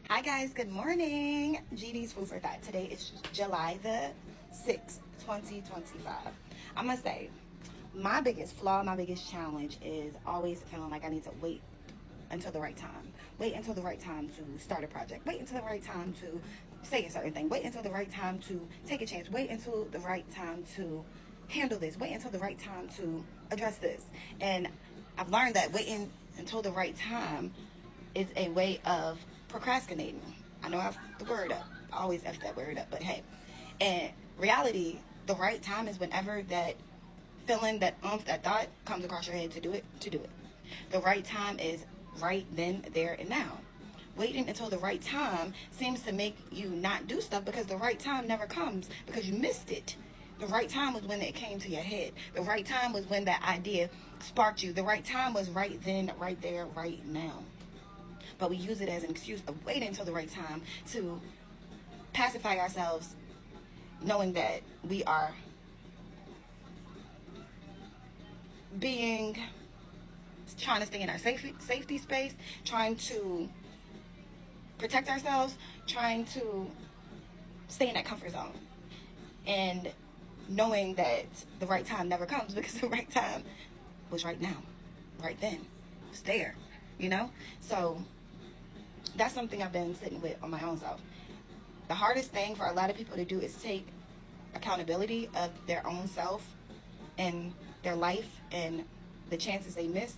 Hi guys, good morning. GD's Food for Thought. Today is July the 6th, 2025. I'm gonna say my biggest flaw, my biggest challenge is always feeling like I need to wait until the right time. Wait until the right time to start a project. Wait until the right time to say a certain thing. Wait until the right time to take a chance. Wait until the right time to handle this. Wait until the right time to address this. And I've learned that waiting until the right time is a way of procrastinating. I know I have the word up. I always F that word up, but hey. In reality, the right time is whenever that feeling, that that thought comes across your head to do it. The right time is right then, there, and now. Waiting until the right time seems to make you not do stuff because the right time never comes because you missed it. The right time was when it came to your head. The right time was when that idea sparked you. The right time was right then, right there, right now. But we use it as an excuse of waiting until the right time to pacify ourselves, knowing that we are trying to stay in our safety space, trying to protect ourselves, trying to stay in that comfort zone. And knowing that the right time never comes because the right time was right now, right then. It's there, you know? So that's something I've been sitting with on my own self. The hardest thing for a lot of people to do is take accountability of their own self and their life and the chances they miss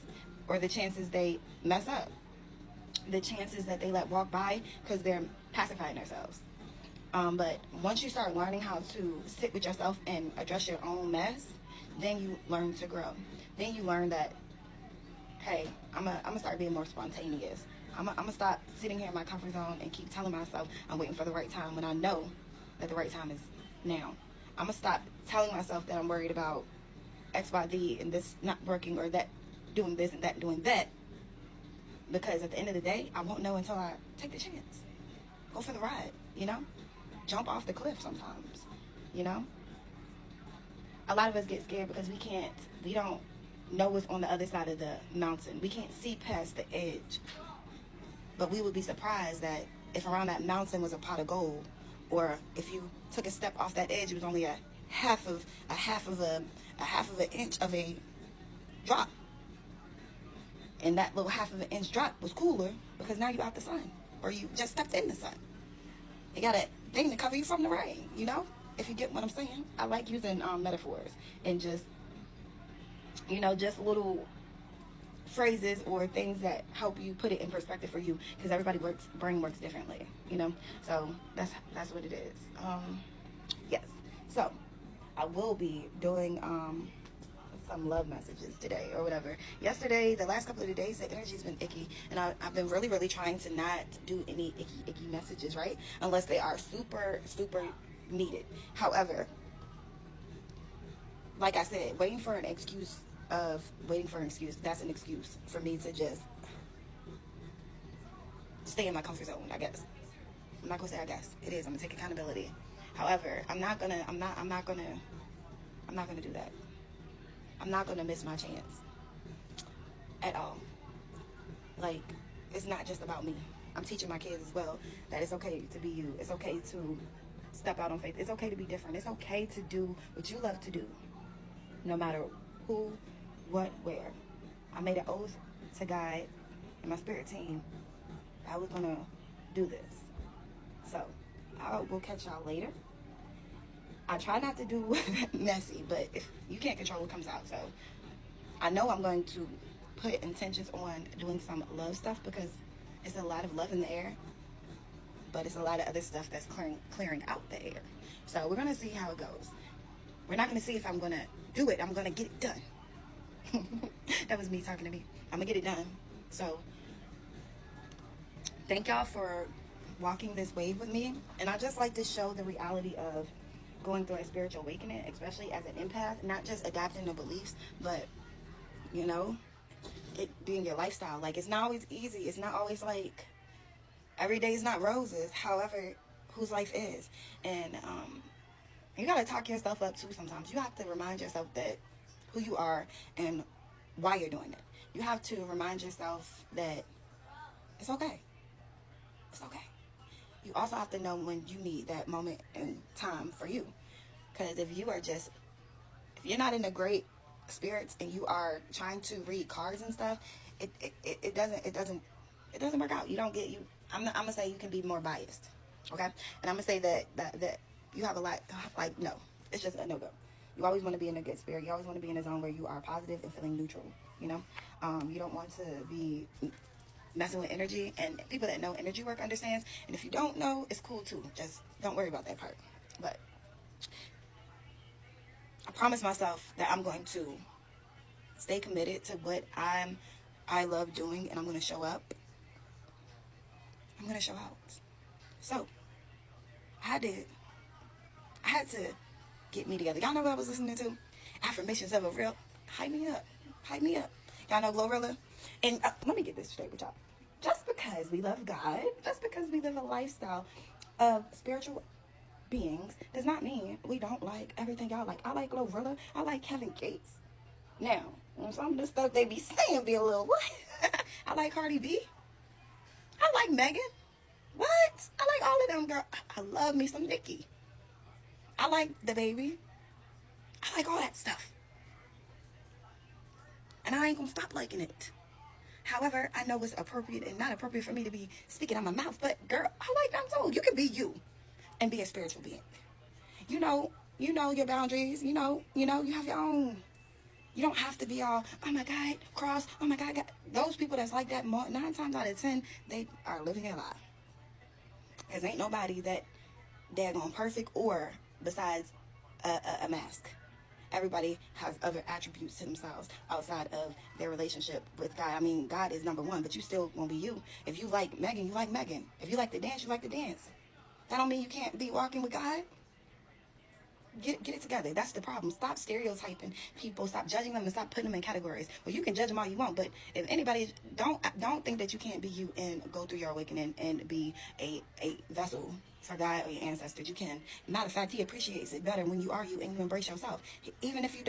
or the chances they mess up, the chances that they let walk by because they're pacifying themselves. But once you start learning how to sit with yourself and address your own mess, then you learn to grow. Then you learn that, hey, I'm gonna start being more spontaneous. I'm gonna stop sitting here in my comfort zone and keep telling myself I'm waiting for the right time when I know that the right time is now. I'm gonna stop telling myself that I'm worried about X, Y, Z and this not working or that doing this and that doing that, because at the end of the day, I won't know until I take the chance. Go for the ride, you know? Jump off the cliff sometimes, you know? A lot of us get scared because we don't know what's on the other side of the mountain. We can't see past the edge. But we would be surprised that if around that mountain was a pot of gold, or if you took a step off that edge, it was only a half of an inch of a drop. And that little half of an inch drop was cooler because now you're out the sun, or you just stepped in the sun. You got a thing to cover you from the rain, you know? If you get what I'm saying. I like using metaphors and just little phrases or things that help you put it in perspective for you, because everybody's brain works differently, you know? So that's what it is. Yes. So I will be doing some love messages today or whatever. Yesterday, the last couple of days, the energy's been icky, and I've been really trying to not do any icky messages, right? Unless they are super needed. However, like I said, waiting for an excuse, that's an excuse for me to just stay in my comfort zone, I guess. I'm not gonna say I guess. It is. I'm gonna take accountability. However, I'm not gonna do that. I'm not gonna miss my chance at all. Like, it's not just about me. I'm teaching my kids as well that it's okay to be you. It's okay to step out on faith. It's okay to be different. It's okay to do what you love to do, no matter who, what, where. I made an oath to God and my spirit team I was gonna do this. So I will catch y'all later. I try not to do messy, but if you can't control what comes out, so I know I'm going to put intentions on doing some love stuff because it's a lot of love in the air, but it's a lot of other stuff that's clearing out the air. So we're gonna see how it goes. We're not gonna see if I'm gonna do it. I'm gonna get it done. That was me talking to me. I'm gonna get it done. So thank y'all for walking this wave with me. And I just like to show the reality of going through a spiritual awakening, especially as an empath, not just adapting the beliefs, but it being your lifestyle. Like, it's not always easy. It's not always like every day is not roses. However, whose life is. And you gotta talk yourself up too sometimes. You have to remind yourself that who you are and why you're doing it. You have to remind yourself that it's okay. It's okay. you also have to know when you need that moment in time for you. Because if you're not in a great spirits and you are trying to read cards and stuff, it doesn't work out. You don't get you. I'm gonna say you can be more biased, okay? And I'm gonna say that you have a lot, like, no, it's just a no go. You always want to be in a good spirit. You always want to be in a zone where you are positive and feeling neutral. You know, you don't want to be messing with energy, and people that know energy work understands. And if you don't know, it's cool too. Just don't worry about that part. But I promise myself that I'm going to stay committed to what I love doing, and I'm going to show up. I'm going to show out. So I had to get me together. Y'all know what I was listening to? Affirmations of a Real. Hype me up. Hype me up. Y'all know Glorilla? And let me get this straight with y'all. Just because we love God, just because we live a lifestyle of spiritual beings, does not mean we don't like everything y'all like. I like Glorilla. I like Kevin Gates. Now, some of the stuff they be saying be a little what? I like Cardi B. I like Megan. What? I like all of them, girl. I love me some Nicki. I like the baby. I like all that stuff. And I ain't gonna stop liking it. However, I know it's appropriate and not appropriate for me to be speaking out my mouth. But girl, I like them too. You can be you and be a spiritual being. You know your boundaries. You have your own. You don't have to be all, oh my God, cross, oh my God. Those people that's like that, 9 times out of 10, they are living a lie. Because ain't nobody that daggone perfect or besides a mask. Everybody has other attributes to themselves outside of their relationship with God. I mean, God is number one, but you still won't be you. If you like Megan, you like Megan. If you like to dance, you like to dance. That don't mean you can't be walking with God. Get it together. That's the problem. Stop stereotyping people. Stop judging them and stop putting them in categories. Well, you can judge them all you want, but if anybody don't think that you can't be you and go through your awakening and be a vessel for God or your ancestors. You can. Matter of fact, he appreciates it better when you are you and you embrace yourself. Even if you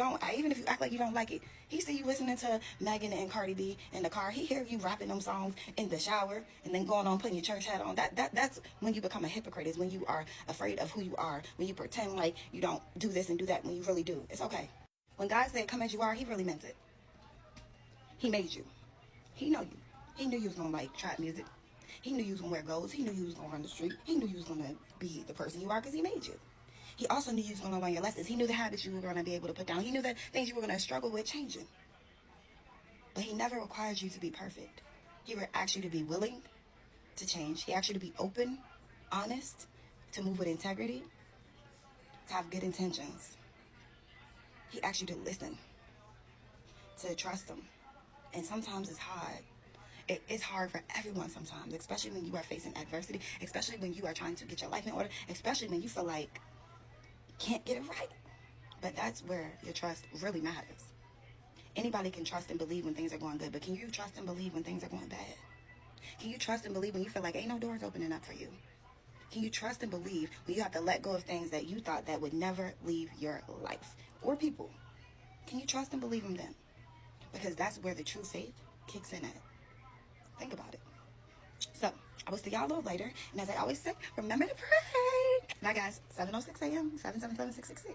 act like you don't like it, he see you listening to Megan and Cardi B in the car. He hear you rapping them songs in the shower and then going on putting your church hat on. That's when you become a hypocrite. Is when you are afraid of who you are. When you pretend like you don't do this and do that when you really do. It's okay. When God said come as you are, he really meant it. He made you. He know you. He knew you was gonna like trap music. He knew you was going to wear goals. He knew you was going to run the street. He knew you was going to be the person you are because he made you. He also knew you was going to learn your lessons. He knew the habits you were going to be able to put down. He knew the things you were going to struggle with changing. But he never required you to be perfect. He asked you to be willing to change. He asked you to be open, honest, to move with integrity, to have good intentions. He asked you to listen, to trust him. And sometimes it's hard. It's hard for everyone sometimes, especially when you are facing adversity, especially when you are trying to get your life in order, especially when you feel like you can't get it right. But that's where your trust really matters. Anybody can trust and believe when things are going good, but can you trust and believe when things are going bad? Can you trust and believe when you feel like ain't no doors opening up for you? Can you trust and believe when you have to let go of things that you thought that would never leave your life or people? Can you trust and believe them then? Because that's where the true faith kicks in at. Think about it. So, I will see y'all a little later. And as I always say, remember to pray. Now, guys, 7:06 a.m., 777-666.